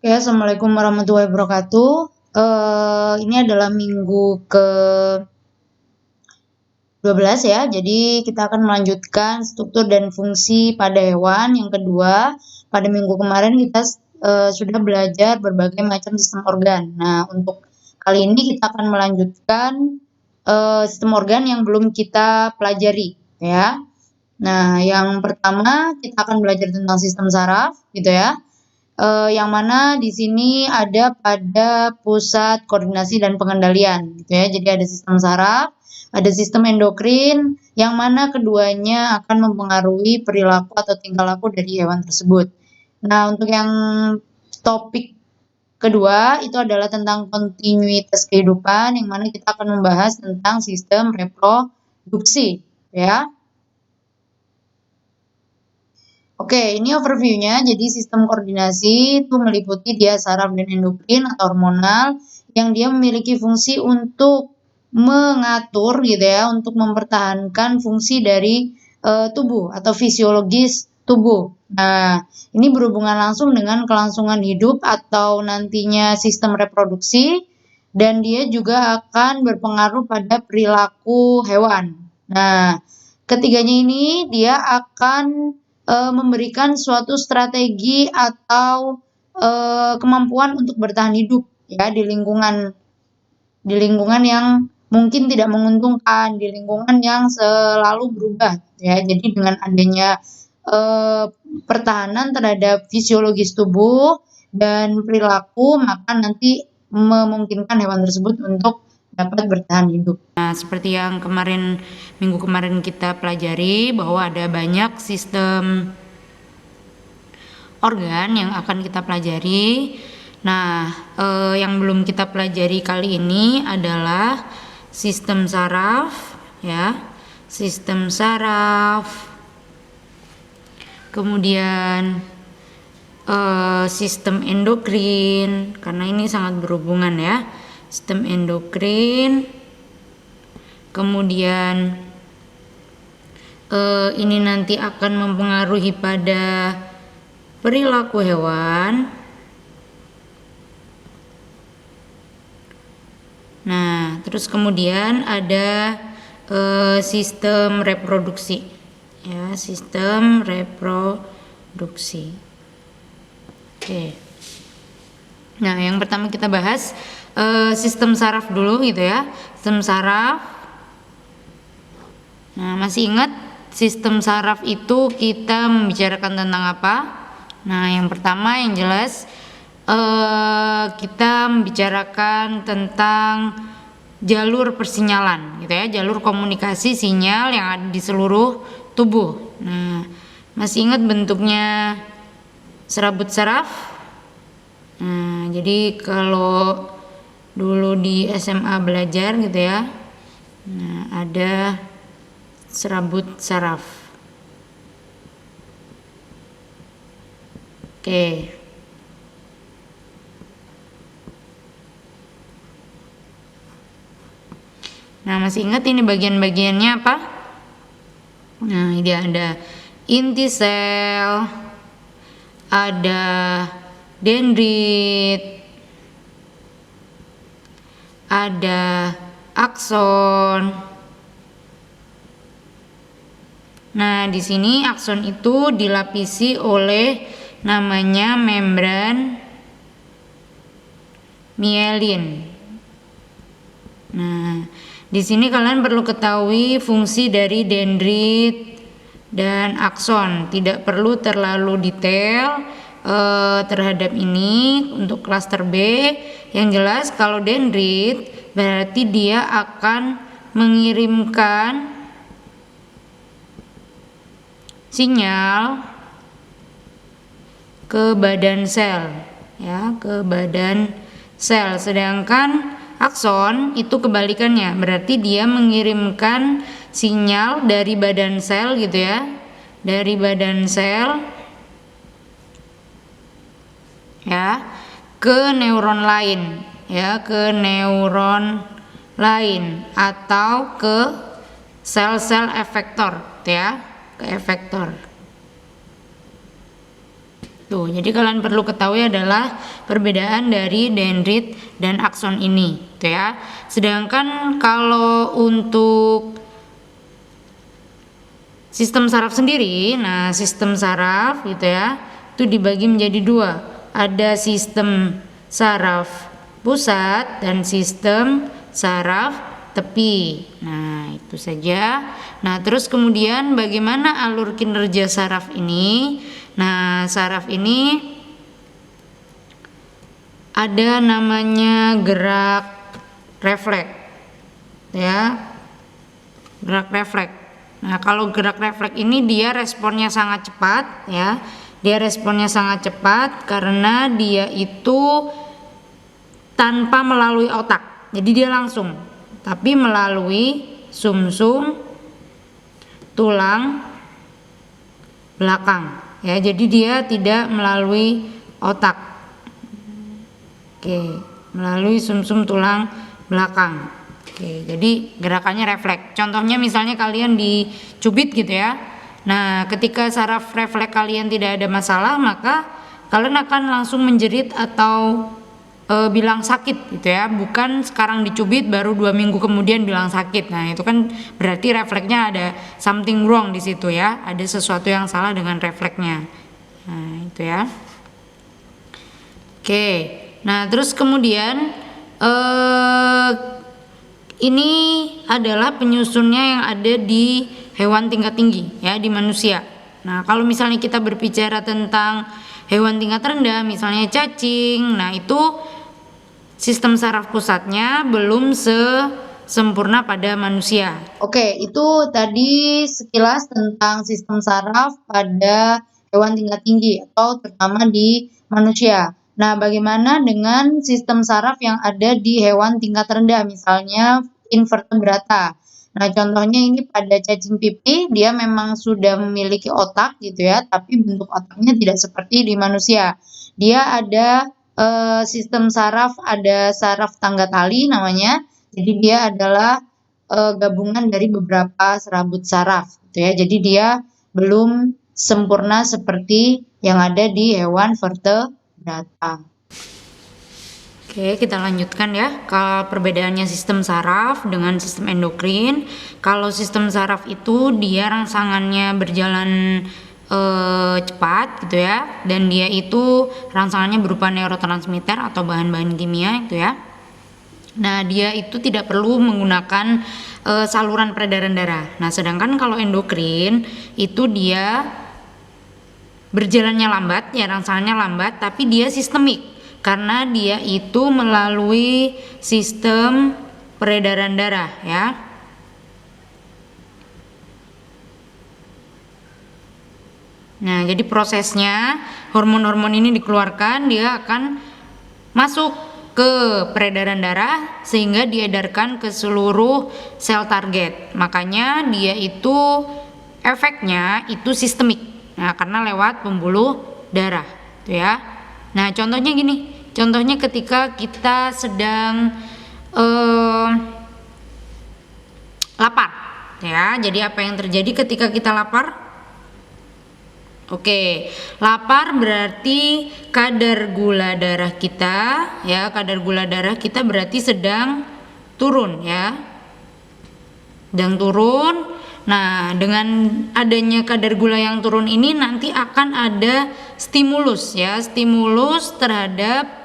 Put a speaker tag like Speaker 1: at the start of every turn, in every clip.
Speaker 1: Ya, Assalamualaikum warahmatullahi wabarakatuh. Ini adalah minggu ke-12 ya. Jadi kita akan melanjutkan struktur dan fungsi pada hewan. Yang kedua, pada minggu kemarin kita sudah belajar berbagai macam sistem organ. Nah, untuk kali ini kita akan melanjutkan sistem organ yang belum kita pelajari ya. Nah, yang pertama kita akan belajar tentang sistem saraf gitu ya. Yang mana di sini ada pada pusat koordinasi dan pengendalian gitu ya. Jadi ada sistem saraf, ada sistem endokrin, yang mana keduanya akan mempengaruhi perilaku atau tingkah laku dari hewan tersebut. Nah, untuk yang topik kedua itu adalah tentang kontinuitas kehidupan, yang mana kita akan membahas tentang sistem reproduksi ya. Oke, ini overview-nya. Jadi sistem koordinasi itu meliputi dia saraf dan endokrin atau hormonal yang dia memiliki fungsi untuk mengatur gitu ya, untuk mempertahankan fungsi dari tubuh atau fisiologis tubuh. Nah, ini berhubungan langsung dengan kelangsungan hidup atau nantinya sistem reproduksi, dan dia juga akan berpengaruh pada perilaku hewan. Nah, ketiganya ini dia akan memberikan suatu strategi atau kemampuan untuk bertahan hidup ya di lingkungan yang mungkin tidak menguntungkan, di lingkungan yang selalu berubah ya. Jadi dengan adanya pertahanan terhadap fisiologis tubuh dan perilaku, maka nanti memungkinkan hewan tersebut untuk dapat bertahan hidup. Nah, seperti yang minggu kemarin kita pelajari bahwa ada banyak sistem organ yang akan kita pelajari. Nah, yang belum kita pelajari kali ini adalah sistem saraf ya. Sistem saraf. Kemudian sistem endokrin, karena ini sangat berhubungan ya. Sistem endokrin, kemudian ini nanti akan mempengaruhi pada perilaku hewan. Nah, terus kemudian ada sistem reproduksi ya, sistem reproduksi. Oke. Nah, yang pertama kita bahas sistem saraf dulu gitu ya. Sistem saraf. Nah, masih ingat sistem saraf itu kita membicarakan tentang apa? Nah, yang pertama yang jelas kita membicarakan tentang jalur persinyalan gitu ya, jalur komunikasi sinyal yang ada di seluruh tubuh. Nah, masih ingat bentuknya serabut saraf? Nah, jadi kalau dulu di SMA belajar gitu ya, nah ada serabut saraf. Oke. Nah, masih ingat ini bagian-bagiannya apa? Nah, ini ada inti sel, ada dendrit, ada akson. Nah, di sini akson itu dilapisi oleh namanya membran mielin. Nah, di sini kalian perlu ketahui fungsi dari dendrit dan akson. Tidak perlu terlalu detail terhadap ini untuk klaster B. Yang jelas kalau dendrit berarti dia akan mengirimkan sinyal ke badan sel ya, ke badan sel. Sedangkan akson itu kebalikannya, berarti dia mengirimkan sinyal dari badan sel gitu ya, dari badan sel ya ke neuron lain ya, ke neuron lain atau ke sel-sel efektor ya, ke efektor. Tuh, jadi kalian perlu ketahui adalah perbedaan dari dendrit dan akson ini, tuh ya. Sedangkan kalau untuk sistem saraf sendiri, nah sistem saraf gitu ya, itu dibagi menjadi dua. Ada sistem saraf pusat dan sistem saraf tepi. Nah, itu saja. Nah, terus kemudian bagaimana alur kinerja saraf ini? Nah, saraf ini ada namanya gerak refleks, ya, gerak refleks. Nah, kalau gerak refleks ini dia responnya sangat cepat, ya, dia responnya sangat cepat karena dia itu tanpa melalui otak, jadi dia langsung, tapi melalui sumsum tulang belakang, ya, jadi dia tidak melalui otak. Oke, melalui sumsum tulang belakang. Oke, jadi gerakannya refleks. Contohnya misalnya kalian dicubit gitu ya. Nah, ketika saraf refleks kalian tidak ada masalah, maka kalian akan langsung menjerit atau bilang sakit gitu ya, bukan sekarang dicubit baru 2 minggu kemudian bilang sakit. Nah, itu kan berarti refleksnya ada something wrong di situ ya, ada sesuatu yang salah dengan refleksnya. Nah, itu ya. Oke, nah terus kemudian ini adalah penyusunnya yang ada di hewan tingkat tinggi ya, di manusia. Nah, kalau misalnya kita berbicara tentang hewan tingkat rendah, misalnya cacing, nah itu sistem saraf pusatnya belum sempurna pada manusia. Oke, itu tadi sekilas tentang sistem saraf pada hewan tingkat tinggi atau terutama di manusia. Nah, bagaimana dengan sistem saraf yang ada di hewan tingkat rendah, misalnya invertebrata? Nah, contohnya ini pada cacing pipih, dia memang sudah memiliki otak gitu ya, tapi bentuk otaknya tidak seperti di manusia. Dia ada sistem saraf, ada saraf tangga tali namanya. Jadi dia adalah gabungan dari beberapa serabut saraf gitu ya. Jadi dia belum sempurna seperti yang ada di hewan vertebrata. Oke, kita lanjutkan ya. Kalau perbedaannya sistem saraf dengan sistem endokrin, kalau sistem saraf itu dia rangsangannya berjalan cepat gitu ya, dan dia itu rangsangannya berupa neurotransmitter atau bahan-bahan kimia itu ya. Nah, dia itu tidak perlu menggunakan saluran peredaran darah. Nah, sedangkan kalau endokrin itu dia berjalannya lambat, ya rangsangannya lambat, tapi dia sistemik karena dia itu melalui sistem peredaran darah ya. Nah, jadi prosesnya hormon-hormon ini dikeluarkan, dia akan masuk ke peredaran darah sehingga diedarkan ke seluruh sel target. Makanya dia itu efeknya itu sistemik. Nah, karena lewat pembuluh darah, tuh ya. Nah, contohnya gini. Contohnya ketika kita sedang lapar, ya. Jadi apa yang terjadi ketika kita lapar? Oke, lapar berarti kadar gula darah kita, ya, kadar gula darah kita berarti sedang turun, ya, sedang turun. Nah, dengan adanya kadar gula yang turun ini nanti akan ada stimulus, ya, stimulus terhadap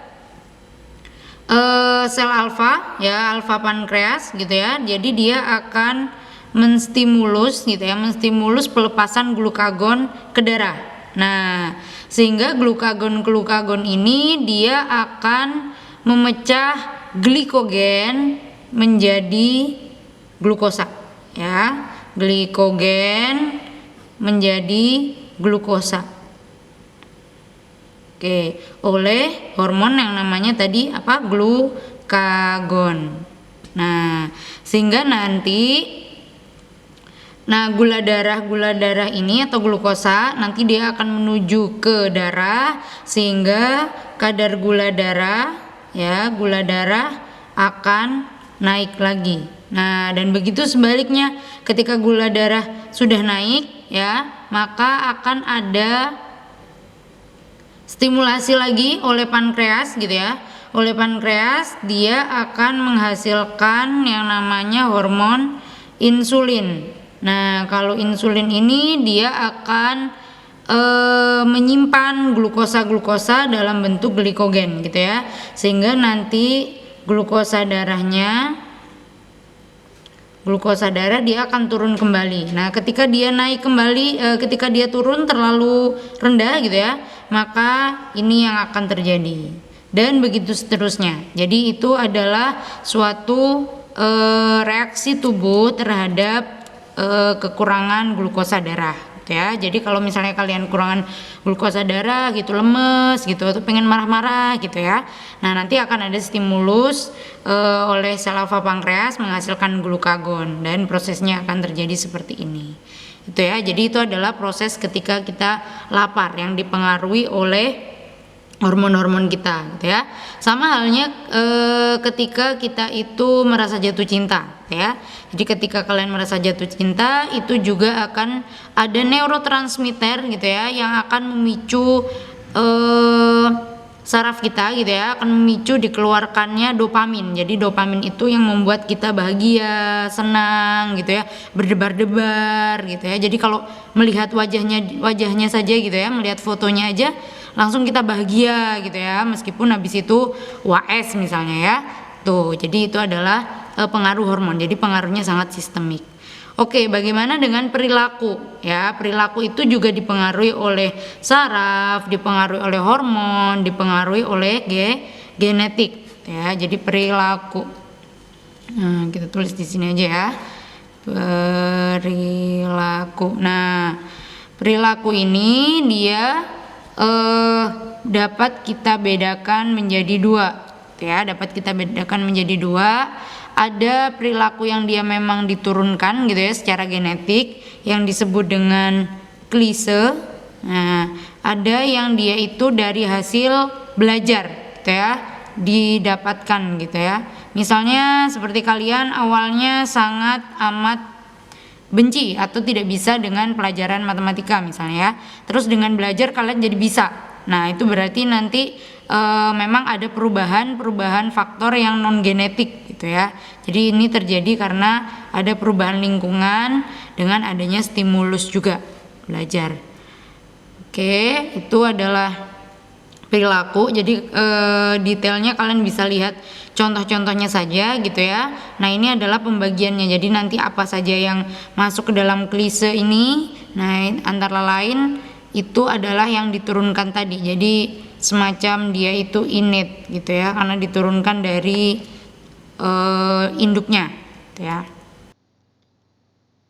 Speaker 1: sel alfa, ya, alfa pankreas, gitu ya. Jadi dia akan menstimulus gitu ya, menstimulus pelepasan glukagon ke darah. Nah, sehingga glukagon ini dia akan memecah glikogen menjadi glukosa ya, glikogen menjadi glukosa. Oke, oleh hormon yang namanya tadi apa? Glukagon. Nah, sehingga nanti gula darah ini atau glukosa nanti dia akan menuju ke darah sehingga kadar gula darah ya, gula darah akan naik lagi. Nah, dan begitu sebaliknya, ketika gula darah sudah naik ya, maka akan ada
Speaker 2: stimulasi lagi oleh pankreas gitu ya. Oleh pankreas dia akan menghasilkan yang namanya hormon insulin. Nah, kalau insulin ini dia akan menyimpan glukosa dalam bentuk glikogen gitu ya, sehingga nanti glukosa darah dia akan turun kembali. Nah, ketika dia naik kembali, ketika dia turun terlalu rendah gitu ya, maka ini yang akan terjadi, dan begitu seterusnya. Jadi itu adalah suatu reaksi tubuh terhadap kekurangan glukosa darah gitu ya. Jadi kalau misalnya kalian kekurangan glukosa darah gitu, lemes gitu, atau pengen marah-marah gitu ya, nah nanti akan ada stimulus oleh sel alfa pankreas menghasilkan glukagon, dan prosesnya akan terjadi seperti ini itu ya. Jadi itu adalah proses ketika kita lapar yang dipengaruhi oleh hormon-hormon kita gitu ya. Sama halnya ketika kita itu merasa jatuh cinta ya. Jadi ketika kalian merasa jatuh cinta itu juga akan ada neurotransmitter gitu ya, yang akan memicu saraf kita gitu ya, akan memicu dikeluarkannya dopamin. Jadi dopamin itu yang membuat kita bahagia, senang gitu ya, berdebar-debar gitu ya. Jadi kalau melihat wajahnya saja gitu ya, melihat fotonya aja langsung kita bahagia gitu ya, meskipun habis itu WAS misalnya ya. Tuh, jadi itu adalah pengaruh hormon. Jadi pengaruhnya sangat sistemik. Oke, bagaimana dengan perilaku? Ya, perilaku itu juga dipengaruhi oleh saraf, dipengaruhi oleh hormon, dipengaruhi oleh genetik. Ya, jadi perilaku. Nah, kita tulis di sini aja ya. Perilaku. Nah, perilaku ini dia dapat kita bedakan menjadi dua. Ya, dapat kita bedakan menjadi dua. Ada perilaku yang dia memang diturunkan gitu ya secara genetik, yang disebut dengan klise. Nah, ada yang dia itu dari hasil belajar gitu ya, didapatkan gitu ya. Misalnya seperti kalian awalnya sangat amat benci atau tidak bisa dengan pelajaran matematika misalnya ya, terus dengan belajar kalian jadi bisa. Nah, itu berarti nanti memang ada perubahan faktor yang non genetik gitu ya. Jadi ini terjadi karena ada perubahan lingkungan dengan adanya stimulus juga belajar. Oke, itu adalah perilaku. Jadi detailnya kalian bisa lihat contoh-contohnya saja gitu ya. Nah, ini adalah pembagiannya. Jadi nanti apa saja yang masuk ke dalam klise ini, nah antara lain itu adalah yang diturunkan tadi. Jadi semacam dia itu innate gitu ya, karena diturunkan dari induknya gitu ya.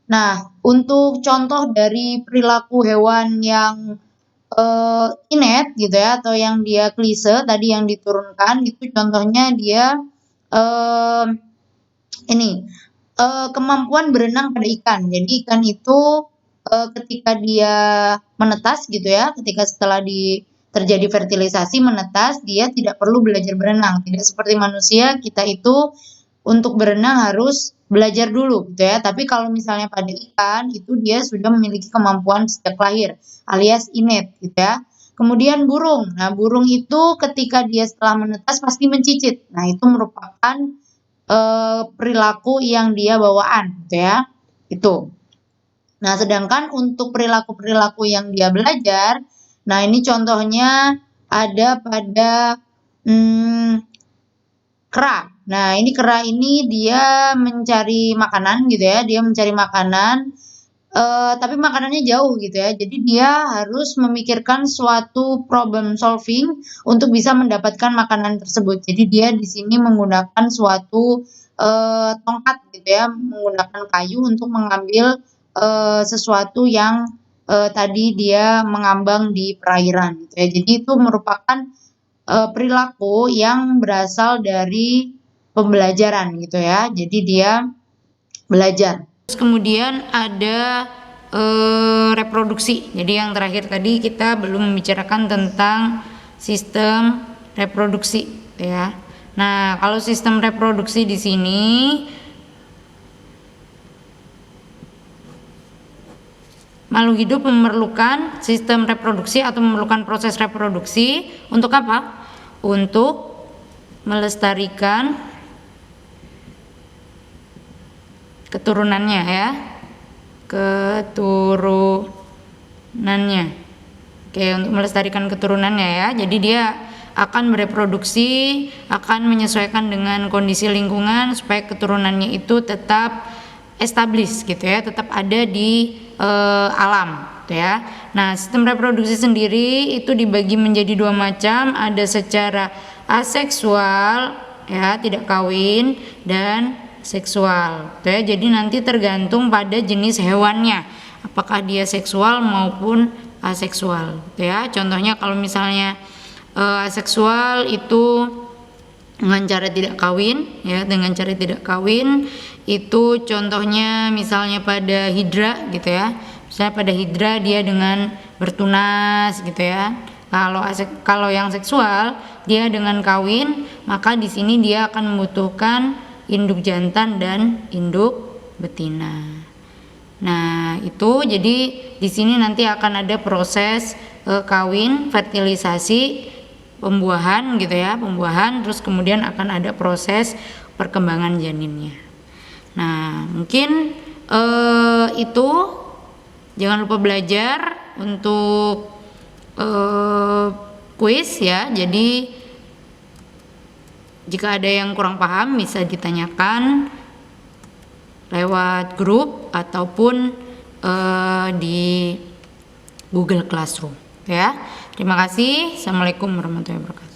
Speaker 1: Nah, untuk contoh dari perilaku hewan yang innate gitu ya, atau yang dia klise tadi yang diturunkan, itu contohnya dia ini kemampuan berenang pada ikan. Jadi ikan itu ketika dia menetas gitu ya, ketika setelah terjadi fertilisasi menetas, dia tidak perlu belajar berenang. Tidak seperti manusia, kita itu untuk berenang harus belajar dulu gitu ya. Tapi kalau misalnya pada ikan itu dia sudah memiliki kemampuan sejak lahir alias innate gitu ya. Kemudian burung. Nah, burung itu ketika dia setelah menetas pasti mencicit. Nah, itu merupakan perilaku yang dia bawaan gitu ya. Itu. Nah, sedangkan untuk perilaku-perilaku yang dia belajar, nah ini contohnya ada pada kera. Nah, ini kera ini dia mencari makanan gitu ya, dia mencari makanan, tapi makanannya jauh gitu ya. Jadi dia harus memikirkan suatu problem solving untuk bisa mendapatkan makanan tersebut. Jadi dia di sini menggunakan suatu tongkat gitu ya, menggunakan kayu untuk mengambil sesuatu yang tadi dia mengambang di perairan gitu ya. Jadi itu merupakan perilaku yang berasal dari pembelajaran gitu ya. Jadi dia belajar.
Speaker 2: Terus kemudian ada reproduksi. Jadi yang terakhir tadi kita belum membicarakan tentang sistem reproduksi ya. Nah, kalau sistem reproduksi di sini makhluk hidup memerlukan sistem reproduksi atau memerlukan proses reproduksi untuk apa? Untuk melestarikan keturunannya ya. Keturunannya. Oke, untuk melestarikan keturunannya ya. Jadi dia akan bereproduksi, akan menyesuaikan dengan kondisi lingkungan supaya keturunannya itu tetap established gitu ya, tetap ada di alam gitu ya. Nah, sistem reproduksi sendiri itu dibagi menjadi dua macam, ada secara aseksual ya, tidak kawin, dan seksual gitu ya. Jadi nanti tergantung pada jenis hewannya, apakah dia seksual maupun aseksual gitu ya. Contohnya kalau misalnya aseksual itu dengan cara tidak kawin ya, dengan cara tidak kawin itu contohnya misalnya pada hidra gitu ya. Misalnya pada hidra dia dengan bertunas gitu ya. Kalau yang seksual dia dengan kawin, maka di sini dia akan membutuhkan induk jantan dan induk betina. Nah, itu jadi di sini nanti akan ada proses kawin, fertilisasi, pembuahan gitu ya, pembuahan, terus kemudian akan ada proses perkembangan janinnya. Nah, mungkin itu jangan lupa belajar untuk kuis ya. Jadi jika ada yang kurang paham bisa ditanyakan lewat grup ataupun di Google Classroom ya. Terima kasih. Assalamualaikum warahmatullahi wabarakatuh.